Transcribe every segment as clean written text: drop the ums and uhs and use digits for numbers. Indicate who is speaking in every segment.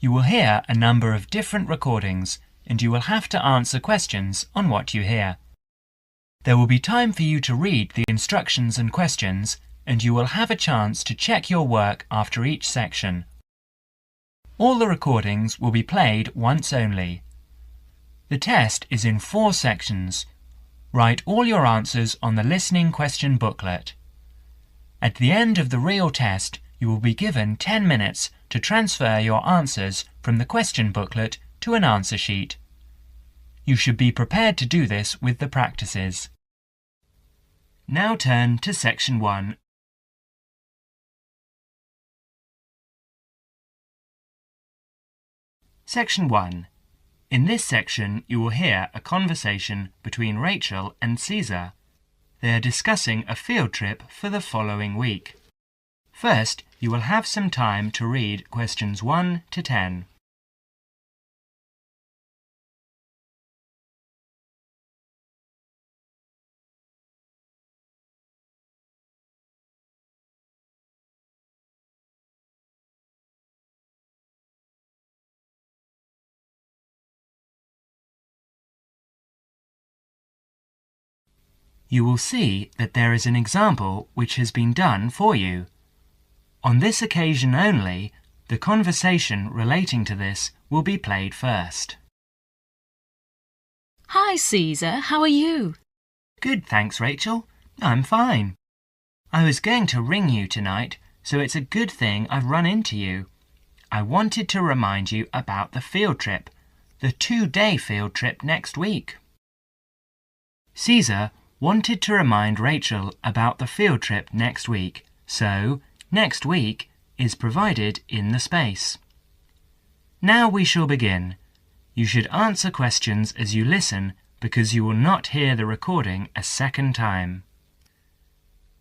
Speaker 1: You will hear a number of different recordings and you will have to answer questions on what you hear. There will be time for you to read the instructions and questions, and you will have a chance to check your work after each section. All the recordings will be played once only. The test is in 4 sections. Write all your answers on the listening question booklet. At the end of the real test, you will be given 10 minutes to transfer your answers from the question booklet to an answer sheet. You should be prepared to do this with the practices. Now turn to Section 1. Section 1. In this section, you will hear a conversation between Rachel and Caesar. They are discussing a field trip for the following week. First, you will have some time to read questions 1 to 10. You will see that there is an example which has been done for you. On this occasion only, the conversation relating to this will be played first.
Speaker 2: Hi, Caesar. How are you?
Speaker 1: Good, thanks, Rachel. I'm fine. I was going to ring you tonight, so it's a good thing I've run into you. I wanted to remind you about the field trip, the 2-day field trip next week. Caesar wanted to remind Rachel about the field trip next week, so next week is provided in the space. Now we shall begin. You should answer questions as you listen because you will not hear the recording a second time.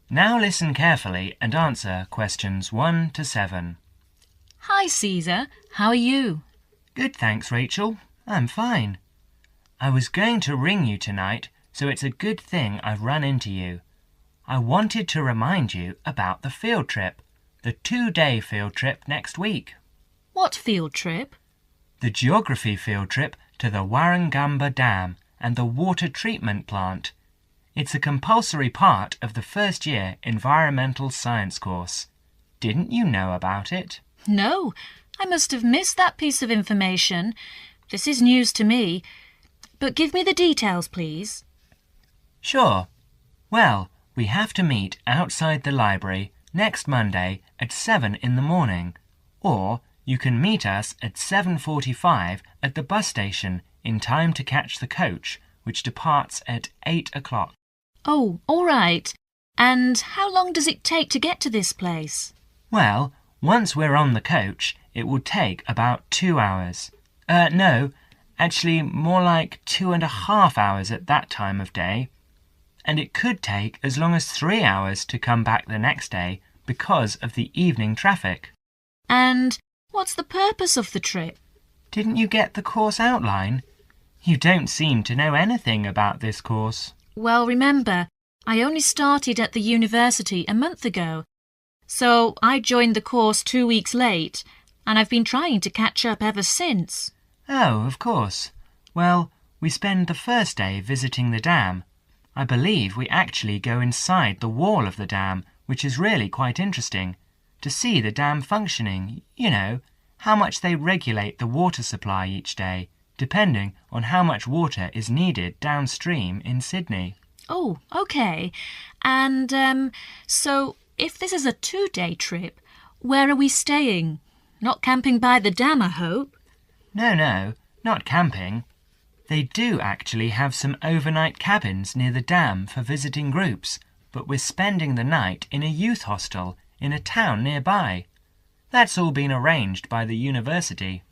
Speaker 1: Now listen carefully and answer questions 1 to 7.
Speaker 2: Hi, Caesar. How are you?
Speaker 1: Good, thanks, Rachel. I'm fine. I was going to ring you tonight, so it's a good thing I've run into you. I wanted to remind you about the field trip, the 2-day field trip next week.
Speaker 2: What field trip?
Speaker 1: The geography field trip to the Warragamba Dam and the water treatment plant. It's a compulsory part of the first year environmental science course. Didn't you know about it?
Speaker 2: No, I must have missed that piece of information. This is news to me. But give me the details, please.
Speaker 1: Sure. Well, we have to meet outside the library next Monday at 7 in the morning, or you can meet us at 7:45 at the bus station in time to catch the coach, which departs at 8 o'clock.
Speaker 2: Oh, all right. And how long does it take to get to this place?
Speaker 1: Well, once we're on the coach, it will take about 2 hours. No, actually more like 2.5 hours at that time of day. And it could take as long as 3 hours to come back the next day because of the evening traffic.
Speaker 2: And what's the purpose of the trip?
Speaker 1: Didn't you get the course outline? You don't seem to know anything about this course.
Speaker 2: Well, remember, I only started at the university a month ago, so I joined the course 2 weeks late, and I've been trying to catch up ever since.
Speaker 1: Oh, of course. Well, we spend the first day visiting the dam. I believe we actually go inside the wall of the dam, which is really quite interesting, to see the dam functioning, you know, how much they regulate the water supply each day, depending on how much water is needed downstream in Sydney.
Speaker 2: Oh, okay. And, so if this is a 2-day trip, where are we staying? Not camping by the dam, I hope?
Speaker 1: No, not camping. They do actually have some overnight cabins near the dam for visiting groups, but we're spending the night in a youth hostel in a town nearby. That's all been arranged by the university.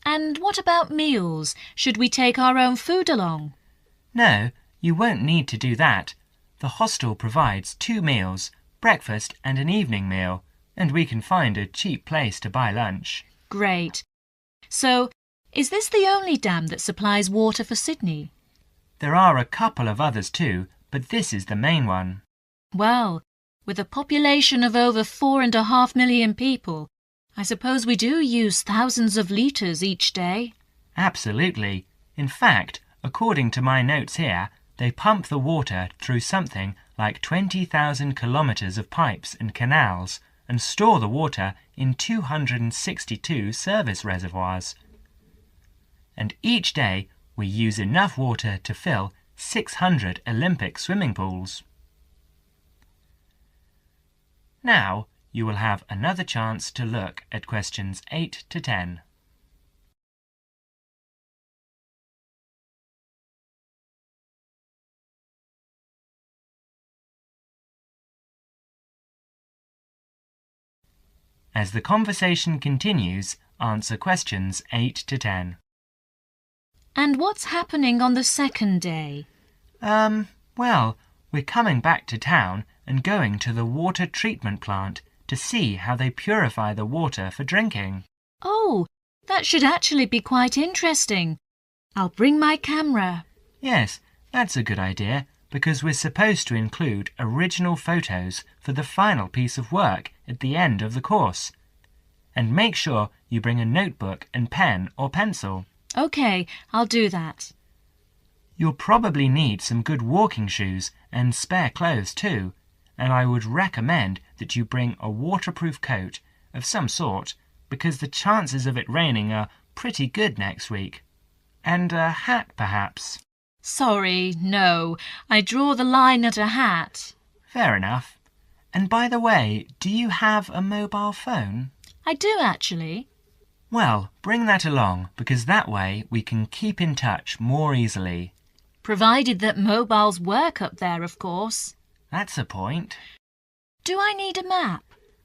Speaker 2: And what about meals? Should we take our own food along?
Speaker 1: No, you won't need to do that. The hostel provides 2 meals, breakfast and an evening meal, and we can find a cheap place to buy lunch.
Speaker 2: Great. So, is this the only dam that supplies water for Sydney?
Speaker 1: There are a couple of others too, but this is the main one.
Speaker 2: Well, with a population of over 4.5 million people, I suppose we do use thousands of litres each day.
Speaker 1: Absolutely. In fact, according to my notes here, they pump the water through something like 20,000 kilometres of pipes and canals and store the water in 262 service reservoirs. And each day we use enough water to fill 600 Olympic swimming pools. Now you will have another chance to look at questions 8 to 10. As the conversation continues, answer questions 8 to 10.
Speaker 2: And what's happening on the second day?
Speaker 1: Well, we're coming back to town and going to the water treatment plant to see how they purify the water for drinking.
Speaker 2: Oh, that should actually be quite interesting. I'll bring my camera.
Speaker 1: Yes, that's a good idea, because we're supposed to include original photos for the final piece of work at the end of the course. And make sure you bring a notebook and pen or pencil.
Speaker 2: OK, I'll do that.
Speaker 1: You'll probably need some good walking shoes and spare clothes too, and I would recommend that you bring a waterproof coat of some sort, because the chances of it raining are pretty good next week. And a hat, perhaps.
Speaker 2: Sorry, no. I draw the line at a hat.
Speaker 1: Fair enough. And by the way, do you have a mobile phone?
Speaker 2: I do, actually.
Speaker 1: Well, bring that along, because that way we can keep in touch more easily.
Speaker 2: Provided that mobiles work up there, of course.
Speaker 1: That's a point.
Speaker 2: Do I need a map?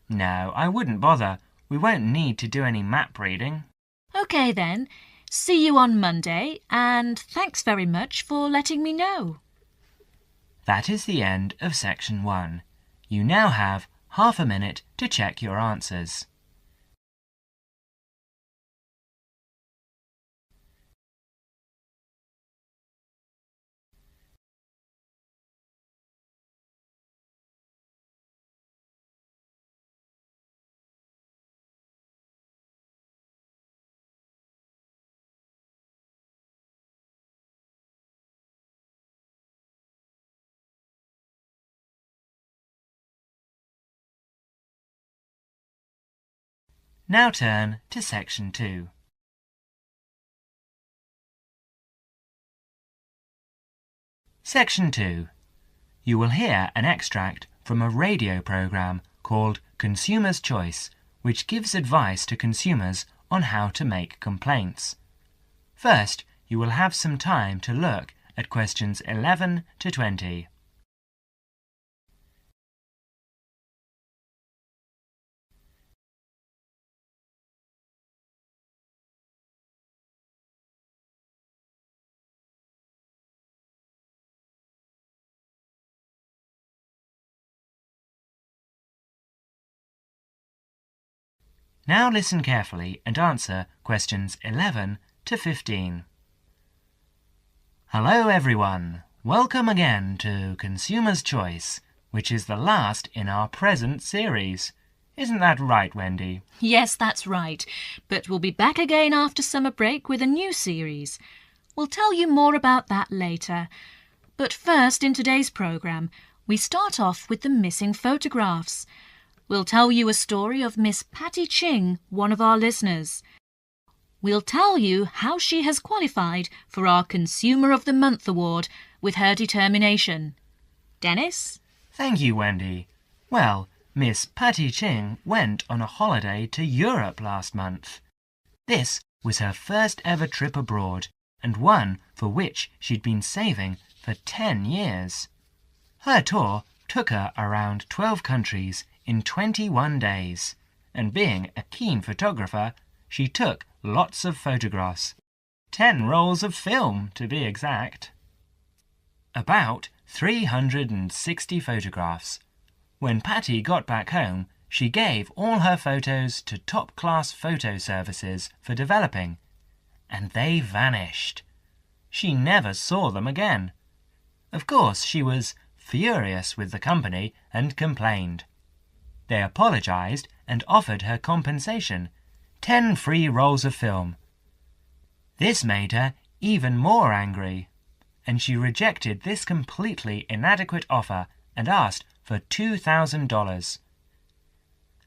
Speaker 1: No, I wouldn't bother. We won't need to do any map reading.
Speaker 2: OK then. See you on Monday, and thanks very much for letting me know.
Speaker 1: That is the end of section 1. You now have half a minute to check your answers. Now turn to section 2. Section 2. You will hear an extract from a radio program called Consumer's Choice, which gives advice to consumers on how to make complaints. First, you will have some time to look at questions 11 to 20. Now listen carefully and answer questions 11 to 15. Hello everyone! Welcome again to Consumer's Choice, which is the last in our present series. Isn't that right, Wendy?
Speaker 2: Yes, that's right. But we'll be back again after summer break with a new series. We'll tell you more about that later. But first, in today's programme, we start off with the missing photographs. We'll tell you a story of Miss Patty Ching, one of our listeners. We'll tell you how she has qualified for our Consumer of the Month award with her determination. Dennis?
Speaker 1: Thank you, Wendy. Well, Miss Patty Ching went on a holiday to Europe last month. This was her first ever trip abroad, and one for which she'd been saving for 10 years. Her tour took her around 12 countries in 21 days, and being a keen photographer, she took lots of photographs. 10 rolls of film, to be exact. About 360 photographs. When Patty got back home, she gave all her photos to top-class photo services for developing, and they vanished. She never saw them again. Of course, she was furious with the company and complained. They apologised and offered her compensation, 10 free rolls of film. This made her even more angry, and she rejected this completely inadequate offer and asked for $2,000.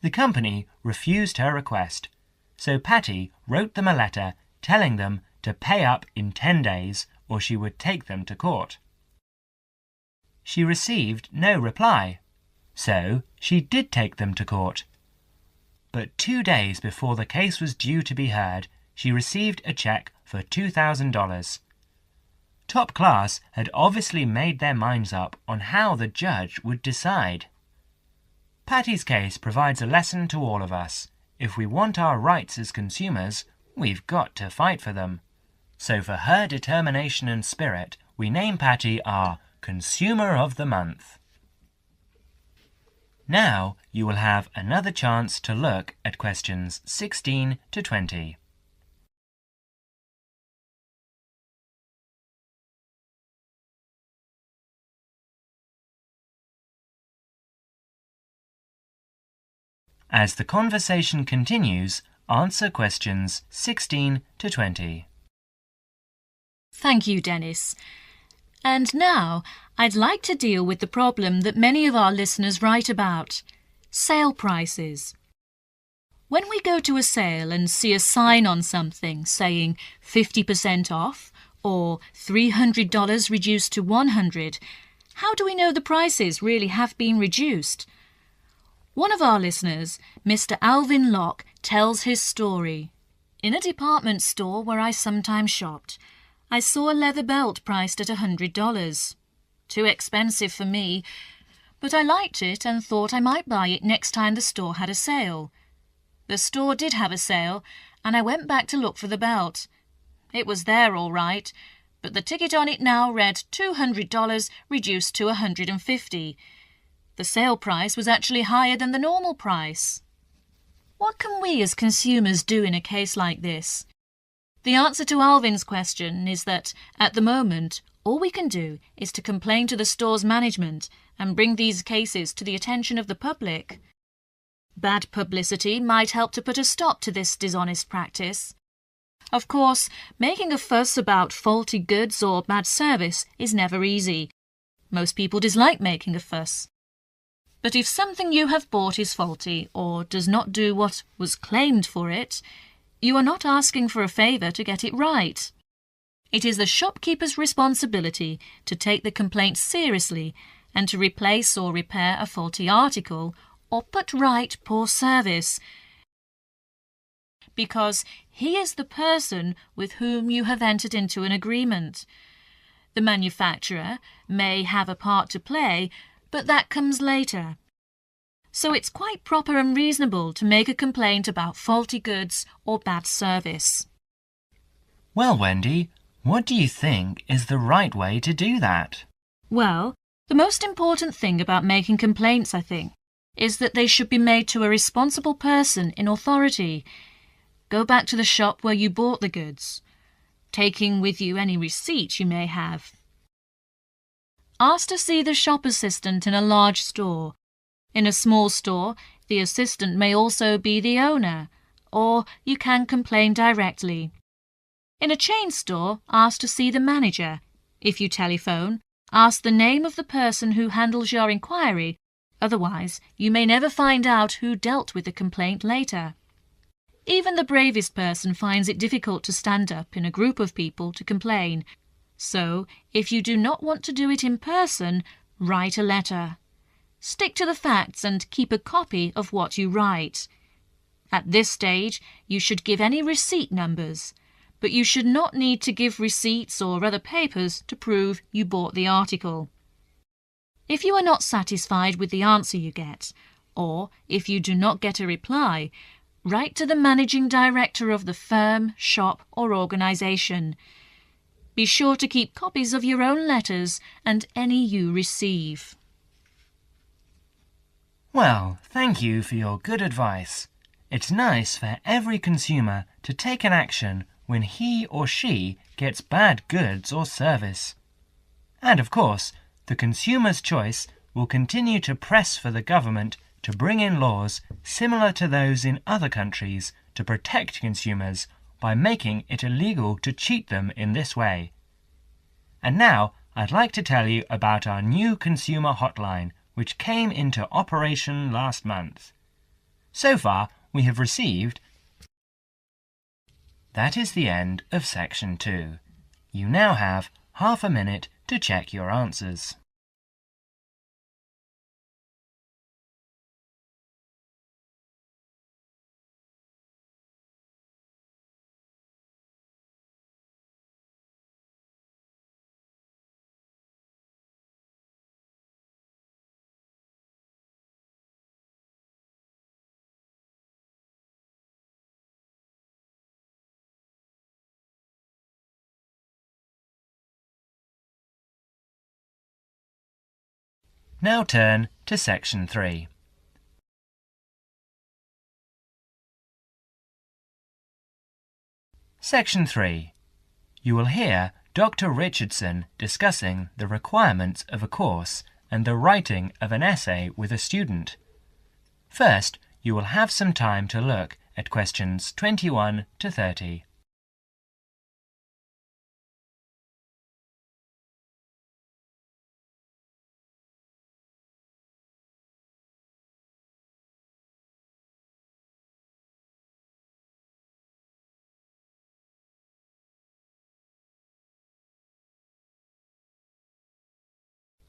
Speaker 1: The company refused her request, so Patty wrote them a letter telling them to pay up in 10 days or she would take them to court. She received no reply, so she did take them to court. But 2 days before the case was due to be heard, she received a check for $2,000. Top Class had obviously made their minds up on how the judge would decide. Patty's case provides a lesson to all of us. If we want our rights as consumers, we've got to fight for them. So for her determination and spirit, we name Patty our Consumer of the Month. Now you will have another chance to look at questions 16 to 20. As the conversation continues, answer questions 16 to 20.
Speaker 2: Thank you, Dennis. And now I'd like to deal with the problem that many of our listeners write about: sale prices. When we go to a sale and see a sign on something saying 50% off or $300 reduced to $100, how do we know the prices really have been reduced? One of our listeners, Mr. Alvin Locke, tells his story. In a department store where I sometimes shopped, I saw a leather belt priced at $100. Too expensive for me, but I liked it and thought I might buy it next time the store had a sale. The store did have a sale, and I went back to look for the belt. It was there all right, but the ticket on it now read $200 reduced to $150. The sale price was actually higher than the normal price. What can we as consumers do in a case like this? The answer to Alvin's question is that, at the moment, all we can do is to complain to the store's management and bring these cases to the attention of the public. Bad publicity might help to put a stop to this dishonest practice. Of course, making a fuss about faulty goods or bad service is never easy. Most people dislike making a fuss. But if something you have bought is faulty or does not do what was claimed for it, you are not asking for a favour to get it right. It is the shopkeeper's responsibility to take the complaint seriously and to replace or repair a faulty article or put right poor service, because he is the person with whom you have entered into an agreement. The manufacturer may have a part to play, but that comes later. So it's quite proper and reasonable to make a complaint about faulty goods or bad service.
Speaker 1: Well, Wendy, what do you think is the right way to do that?
Speaker 2: Well, the most important thing about making complaints, I think, is that they should be made to a responsible person in authority. Go back to the shop where you bought the goods, taking with you any receipt you may have. Ask to see the shop assistant in a large store. In a small store, the assistant may also be the owner, or you can complain directly. In a chain store, ask to see the manager. If you telephone, ask the name of the person who handles your inquiry, otherwise you may never find out who dealt with the complaint later. Even the bravest person finds it difficult to stand up in a group of people to complain. So, if you do not want to do it in person, write a letter. Stick to the facts and keep a copy of what you write. At this stage, you should give any receipt numbers, but you should not need to give receipts or other papers to prove you bought the article. If you are not satisfied with the answer you get, or if you do not get a reply, write to the managing director of the firm, shop, or organisation. Be sure to keep copies of your own letters and any you receive.
Speaker 1: Well, thank you for your good advice. It's nice for every consumer to take an action when he or she gets bad goods or service. And of course, the consumer's choice will continue to press for the government to bring in laws similar to those in other countries to protect consumers by making it illegal to cheat them in this way. And now I'd like to tell you about our new consumer hotline, which came into operation last month. So far, we have received... That is the end of section 2. You now have half a minute to check your answers. Now turn to section 3. Section 3. You will hear Dr. Richardson discussing the requirements of a course and the writing of an essay with a student. First, you will have some time to look at questions 21 to 30.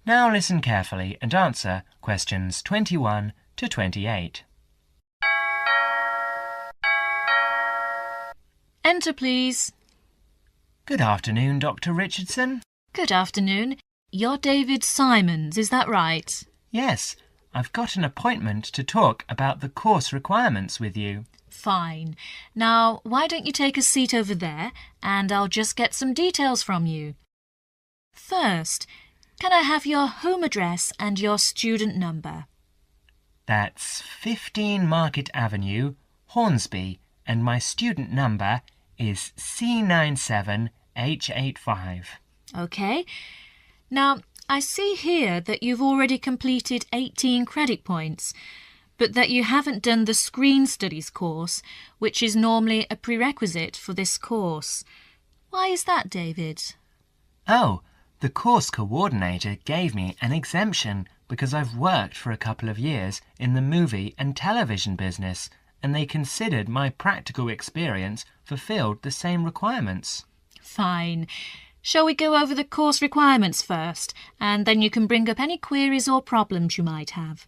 Speaker 1: Now listen carefully and answer questions 21 to 28.
Speaker 2: Enter, please.
Speaker 1: Good afternoon, Dr. Richardson.
Speaker 2: Good afternoon. You're David Simons, is that right?
Speaker 1: Yes, I've got an appointment to talk about the course requirements with you.
Speaker 2: Fine. Now, why don't you take a seat over there and I'll just get some details from you. First, can I have your home address and your student number?
Speaker 1: That's 15 Market Avenue, Hornsby, and my student number is C97H85.
Speaker 2: OK. Now, I see here that you've already completed 18 credit points, but that you haven't done the Screen Studies course, which is normally a prerequisite for this course. Why is that, David?
Speaker 1: Oh, the course coordinator gave me an exemption because I've worked for a couple of years in the movie and television business, and they considered my practical experience fulfilled the same requirements.
Speaker 2: Fine. Shall we go over the course requirements first, and then you can bring up any queries or problems you might have?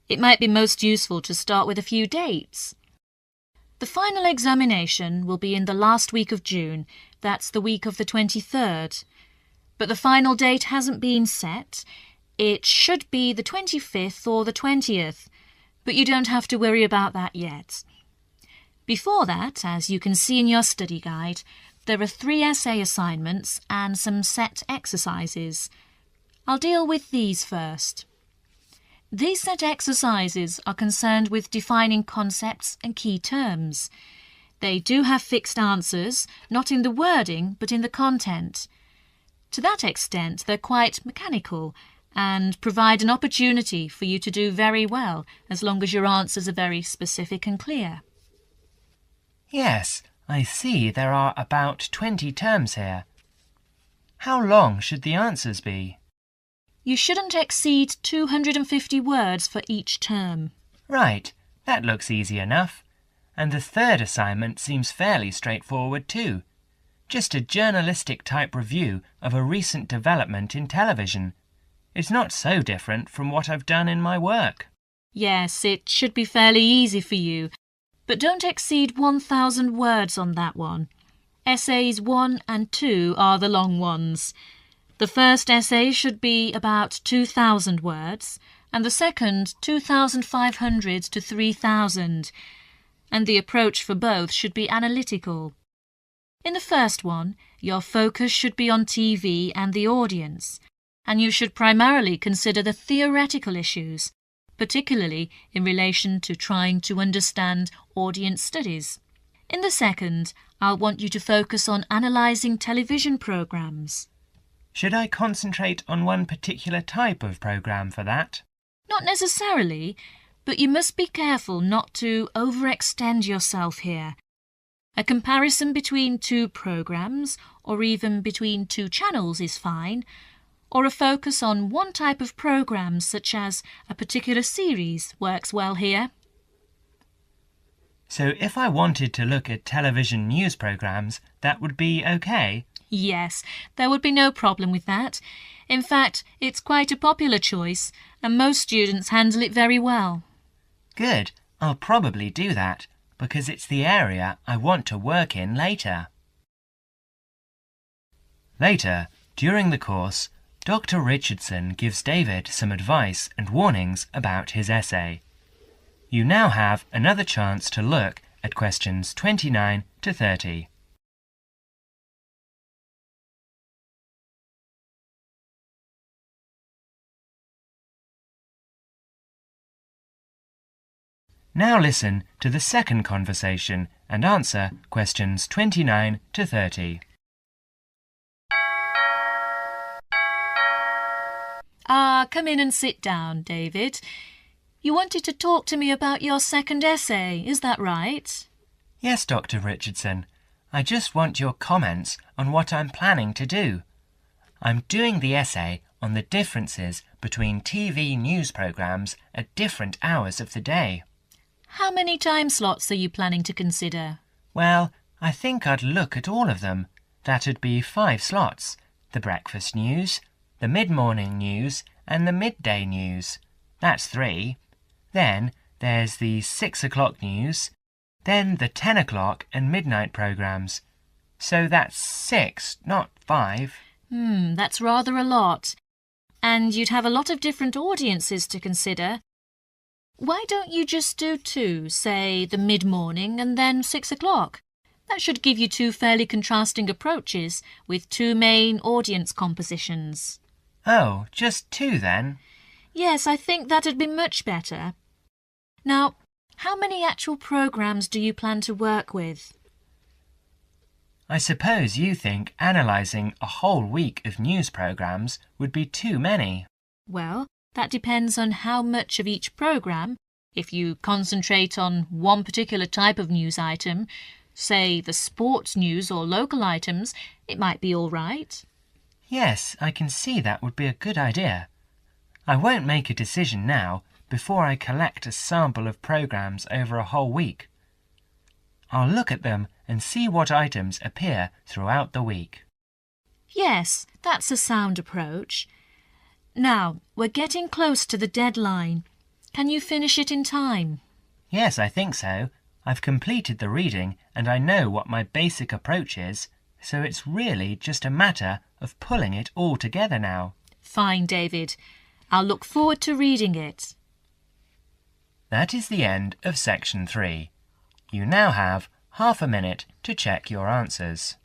Speaker 2: It might be most useful to start with a few dates. The final examination will be in the last week of June. That's the week of the 23rd. But the final date hasn't been set. It should be the 25th or the 20th, but you don't have to worry about that yet. Before that, as you can see in your study guide, there are 3 essay assignments and some set exercises. I'll deal with these first. These set exercises are concerned with defining concepts and key terms. They do have fixed answers, not in the wording, but in the content. To that extent, they're quite mechanical and provide an opportunity for you to do very well, as long as your answers are very specific and clear.
Speaker 1: Yes, I see there are about 20 terms here. How long should the answers be?
Speaker 2: You shouldn't exceed 250 words for each term.
Speaker 1: Right, that looks easy enough. And the third assignment seems fairly straightforward too. Just a journalistic type review of a recent development in television. It's not so different from what I've done in my work.
Speaker 2: Yes, it should be fairly easy for you, but don't exceed 1,000 words on that one. Essays 1 and 2 are the long ones. The first essay should be about 2,000 words, and the second 2,500 to 3,000, and the approach for both should be analytical. In the first one, your focus should be on TV and the audience, and you should primarily consider the theoretical issues, particularly in relation to trying to understand audience studies. In the second, I'll want you to focus on analysing television programmes.
Speaker 1: Should I concentrate on one particular type of programme for that?
Speaker 2: Not necessarily, but you must be careful not to overextend yourself here. A comparison between two programs, or even between two channels is fine, or a focus on one type of program, such as a particular series, works well here.
Speaker 1: So if I wanted to look at television news programs, that would be okay?
Speaker 2: Yes, there would be no problem with that. In fact, it's quite a popular choice, and most students handle it very well.
Speaker 1: Good. I'll probably do that, because it's the area I want to work in later. Later, during the course, Dr. Richardson gives David some advice and warnings about his essay. You now have another chance to look at questions 29 to 30. Now listen to the second conversation and answer questions 29 to 30.
Speaker 2: Come in and sit down, David. You wanted to talk to me about your second essay, is that right?
Speaker 1: Yes, Dr. Richardson. I just want your comments on what I'm planning to do. I'm doing the essay on the differences between TV news programs at different hours of the day.
Speaker 2: How many time slots are you planning to consider?
Speaker 1: Well, I think I'd look at all of them. That'd be 5 slots. The breakfast news, the mid-morning news and the midday news. That's 3. Then there's the 6 o'clock news, then the 10 o'clock and midnight programmes. So that's 6, not 5.
Speaker 2: That's rather a lot. And you'd have a lot of different audiences to consider. Why don't you just do 2, say the mid-morning and then 6 o'clock? That should give you 2 fairly contrasting approaches with 2 main audience compositions.
Speaker 1: Oh, just 2 then?
Speaker 2: Yes, I think that'd be much better. Now, how many actual programmes do you plan to work with?
Speaker 1: I suppose you think analysing a whole week of news programmes would be too many.
Speaker 2: Well, that depends on how much of each programme. If you concentrate on one particular type of news item, say the sports news or local items, it might be all right.
Speaker 1: Yes, I can see that would be a good idea. I won't make a decision now before I collect a sample of programmes over a whole week. I'll look at them and see what items appear throughout the week.
Speaker 2: Yes, that's a sound approach. Now, we're getting close to the deadline. Can you finish it in time?
Speaker 1: Yes, I think so. I've completed the reading and I know what my basic approach is, so it's really just a matter of pulling it all together now.
Speaker 2: Fine, David. I'll look forward to reading it.
Speaker 1: That is the end of section 3. You now have half a minute to check your answers.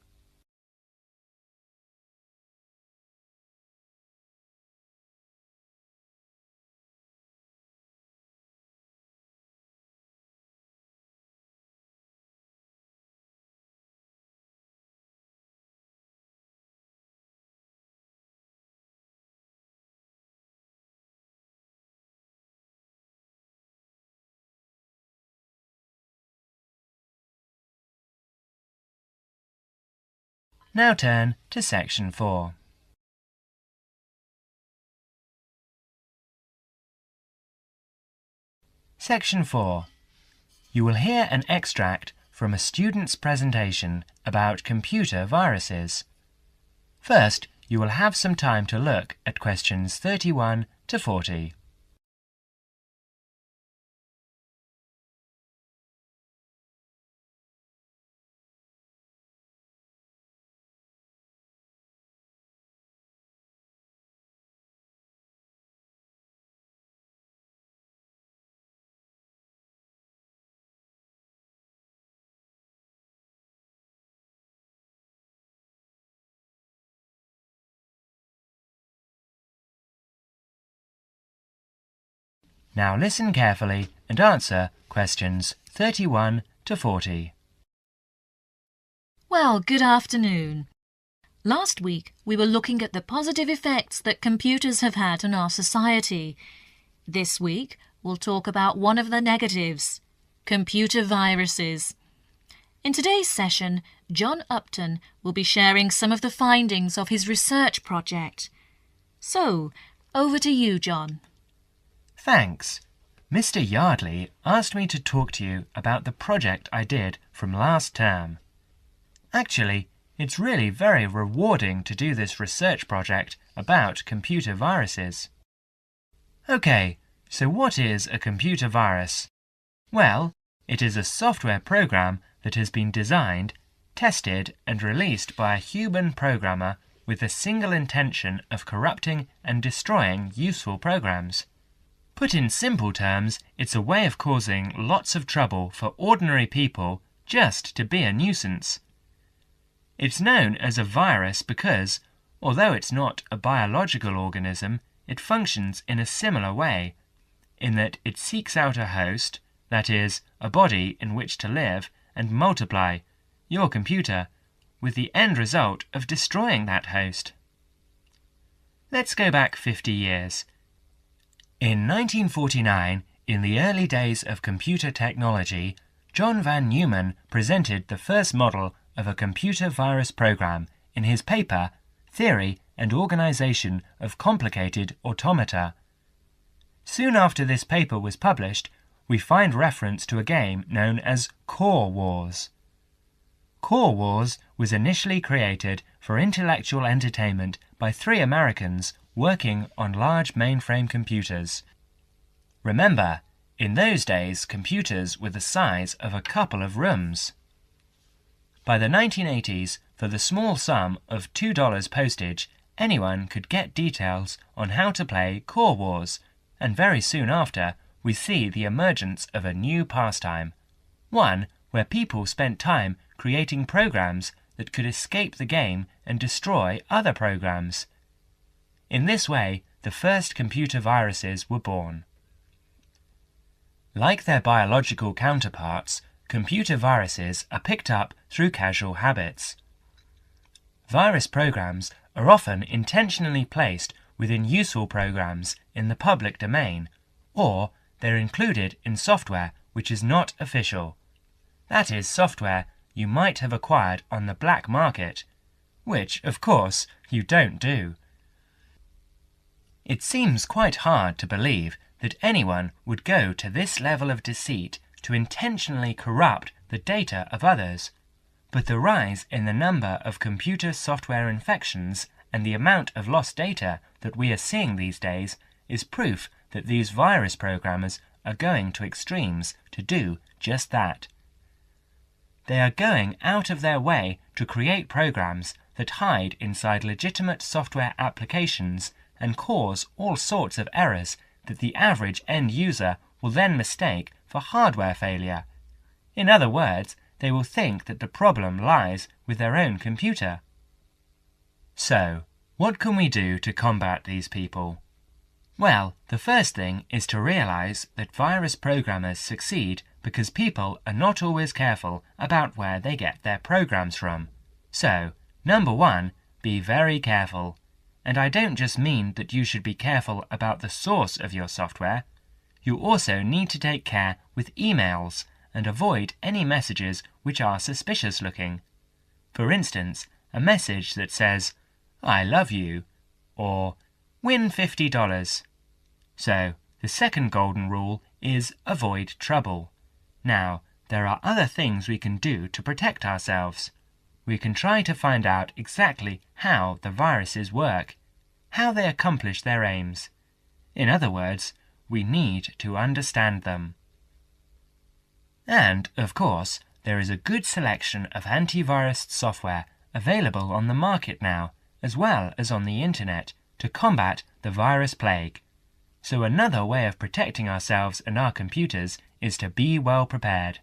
Speaker 1: Now turn to section 4. Section 4. You will hear an extract from a student's presentation about computer viruses. First, you will have some time to look at questions 31 to 40. Now listen carefully and answer questions 31 to 40.
Speaker 2: Well, good afternoon. Last week, we were looking at the positive effects that computers have had on our society. This week, we'll talk about one of the negatives, computer viruses. In today's session, John Upton will be sharing some of the findings of his research project. So, over to you, John.
Speaker 1: Thanks. Mr. Yardley asked me to talk to you about the project I did from last term. Actually, it's really very rewarding to do this research project about computer viruses. Okay, so what is a computer virus? Well, it is a software program that has been designed, tested and released by a human programmer with the single intention of corrupting and destroying useful programs. Put in simple terms, it's a way of causing lots of trouble for ordinary people just to be a nuisance. It's known as a virus because, although it's not a biological organism, it functions in a similar way, in that it seeks out a host, that is, a body in which to live and multiply, your computer, with the end result of destroying that host. Let's go back 50 years. In 1949, in the early days of computer technology, John van Neumann presented the first model of a computer virus program in his paper Theory and Organization of Complicated Automata. Soon after this paper was published, we find reference to a game known as Core Wars. Core Wars was initially created for intellectual entertainment by 3 Americans working on large mainframe computers. Remember, in those days computers were the size of a couple of rooms. By the 1980s, for the small sum of $2 postage, anyone could get details on how to play Core Wars, and very soon after, we see the emergence of a new pastime, one where people spent time creating programs that could escape the game and destroy other programs. In this way, the first computer viruses were born. Like their biological counterparts, computer viruses are picked up through casual habits. Virus programs are often intentionally placed within useful programs in the public domain, or they're included in software which is not official. That is software you might have acquired on the black market, which, of course, you don't do. It seems quite hard to believe that anyone would go to this level of deceit to intentionally corrupt the data of others, but the rise in the number of computer software infections and the amount of lost data that we are seeing these days is proof that these virus programmers are going to extremes to do just that. They are going out of their way to create programs that hide inside legitimate software applications and cause all sorts of errors that the average end user will then mistake for hardware failure. In other words, they will think that the problem lies with their own computer. So, what can we do to combat these people? Well, the first thing is to realize that virus programmers succeed because people are not always careful about where they get their programs from. So, number 1, be very careful. And I don't just mean that you should be careful about the source of your software. You also need to take care with emails and avoid any messages which are suspicious looking. For instance, a message that says, "I love you," or "Win $50. So, the second golden rule is avoid trouble. Now, there are other things we can do to protect ourselves. We can try to find out exactly how the viruses work, how they accomplish their aims. In other words, we need to understand them. And, of course, there is a good selection of antivirus software available on the market now, as well as on the internet, to combat the virus plague. So another way of protecting ourselves and our computers is to be well prepared.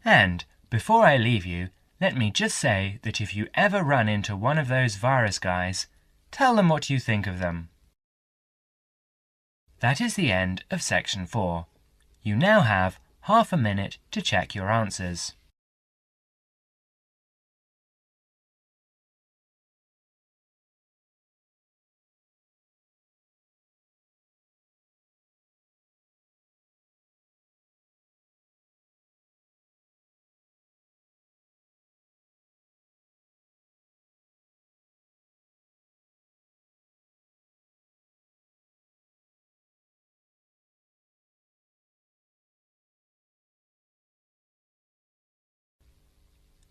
Speaker 1: And, before I leave you, let me just say that if you ever run into one of those virus guys, tell them what you think of them. That is the end of section 4. You now have half a minute to check your answers.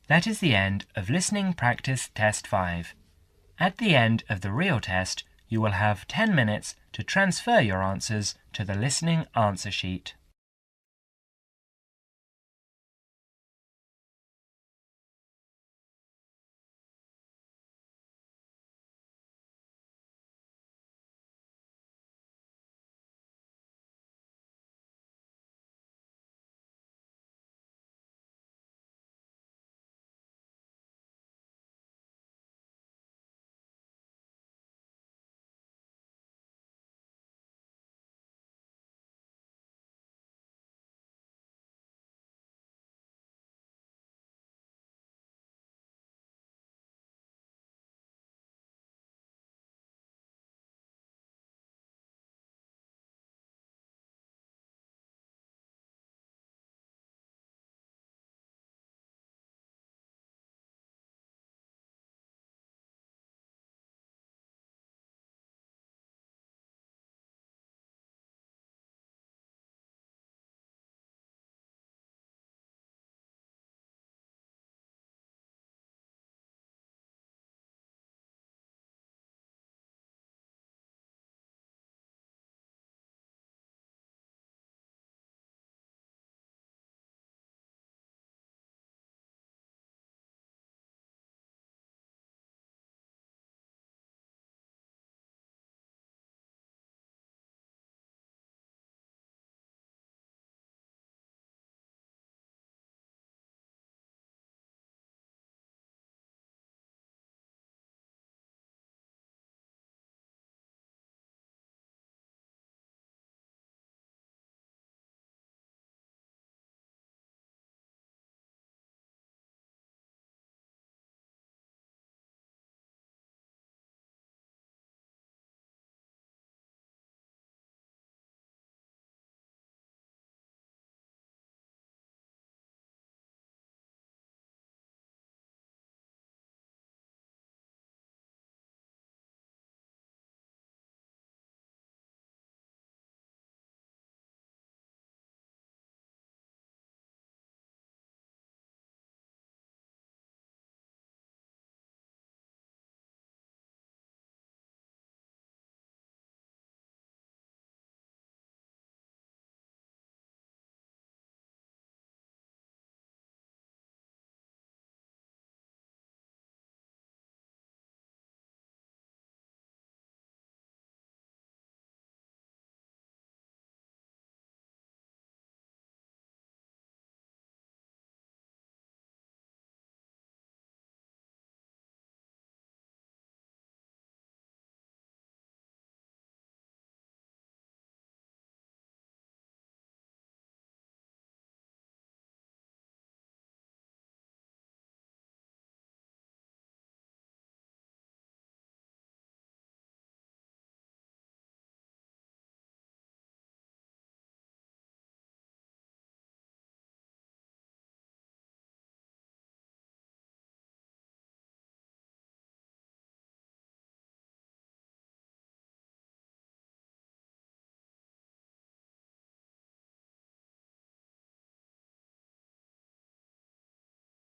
Speaker 1: That is the end of Listening Practice Test 5. At the end of the real test, you will have 10 minutes to transfer your answers to the listening answer sheet.